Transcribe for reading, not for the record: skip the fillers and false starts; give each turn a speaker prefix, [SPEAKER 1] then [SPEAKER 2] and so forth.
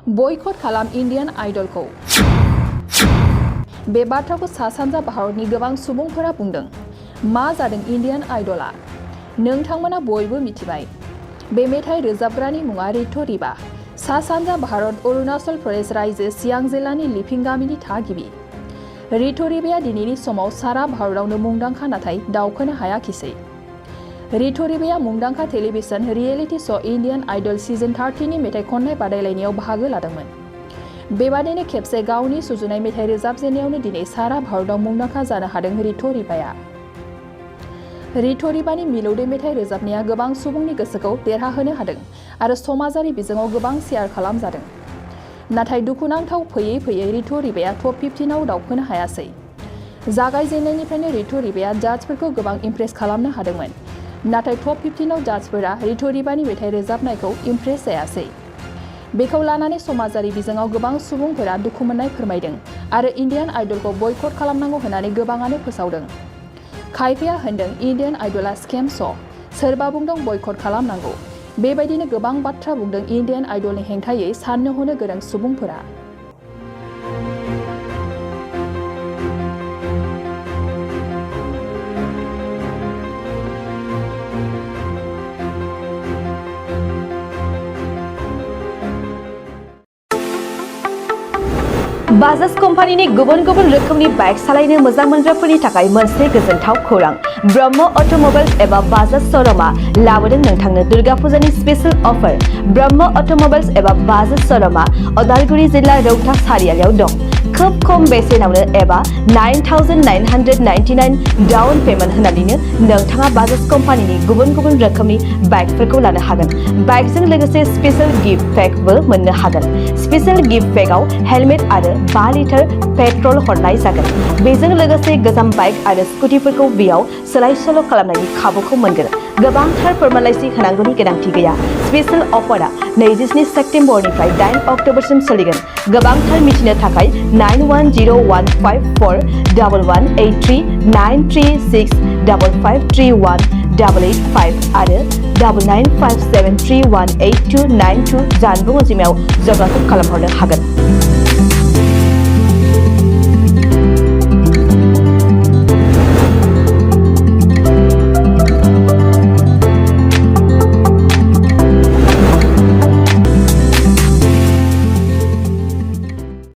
[SPEAKER 1] बयकट खालाम इन्डियान आइडलखौ। बे बाथ्राखौ सा सानजा भारतनि गोबां सुबुंफोरा बुंदों। मा जादों इन्डियान आइडला? नोंथांमोना बयबो मिथिबाय। बे मेथाइ रोजाबग्रानि मुङा रितु रिबा। सा सानजा भारत अरुणाचल प्रदेश रायजो सियां जिल्लानि लिफिं गामिनि थागिबि। रितु रिबाया दिनैनि समाव सारा भारतावनो मुंदांखा नाथाय दावखोनो हायाखिसै। रितु रिबाया मुंदांखा टेलिभिजन रियेलिटि श' इन्डियान आइडल सिजन 30 नि मेथाइ खननाय बादायलायनायाव बाहागो लादोंमोन। बेबादिनो खेबसे गावनि सुजुनाय मेथाइ रोजाबजेननायावनो दिनै सारा भारताव मुंदांखा जानो हादों रितु रिबाया। रितु रिबानि मिलौदो मेथाइ रोजाबनाया गोबां सुबुंनि गोसोखौ देरहाहोनो हादों आरो समाजारि बिजोङाव गोबां शेयार खालामजादों। नाथाय दुखुनांथाव फैयै फैयै रितु रिबाया टप 15 आव दावखोनो हायासै। जागायजेननायनिफ्रायनो रितु रिबाया जाजफोरखौ गोबां इमप्रेस खालामनो हादोंमोन। नाथाय टप 15 आव जाजफोरा रितु रिबानि मेथाइ रोजाबनायखौ इमप्रेस जायासै। बेखौ लानानै समाजारि बिजोङाव गोबां सुबुंफोरा दुखु मोननाय फोरमायदों आरो इन्डियान आइडलखौ बयकट खालामनांगौ होननानै गोबाङानो फोसावदों। खायफाया होनदों इन्डियान आइडला स्केम श', सोरबा बुंदों बयकट खालामनांगौ। बेबायदिनो गोबां बाथ्रा बुंदों इन्डियान आइडलनि हेंथायै साननो हनो गोरों सुबुंफोरा।
[SPEAKER 2] बाजाज कम्पानिनि गुबुन गुबुन रोखोमनि बाइक सालायनो मोजां मोनग्राफोरनि थाखाय मोनसे गोजोनथाव खौरां। ब्रह्म अट'मबाइल्स एबा बाजाज श'रुमआ लाबोदों नोंथांनो दुर्गा फुजानि स्पेशल अफार। ब्रह्म अट'मबाइल्स एबा बाजाज श'रुमआ उदालगुरि जिल्ला रौता सारियालियाव दं। खोब खम बेसेनावनो एबा 9,999 डाउन पेमेन्ट होनानैनो नोंथाङा बाजाज कम्पानिनि गुबुन गुबुन रोखोमनि बाइकफोरखौ लानो हागोन। बाइकजों लोगोसे स्पेशल गिफ्ट पेकबो मोननो हागोन। स्पेशल गिफ्ट पेकआव हेलमेट आरो 5 लिटार पेट्रल हरनाय जागोन। बेजों लोगोसे गोजाम बाइक आरो स्कुटिफोरखौ बेयाव सोलाय सोल' खालामनायनि खाबुखौ मोनगोन। गोबांथार फोरमानलाइसि होनांगौनि गोनांथि गैया। स्पेशल अफारा 27 सेप्तेम्बरनिफ्राय 8 अक्ट'बरसिम सोलिगोन। गोबांथार मिथिनो थाखाय 9101541183 93655318885 आरो 9957318292 जानबुं अनजिमायाव जगाजग खालामहरनो हागोन।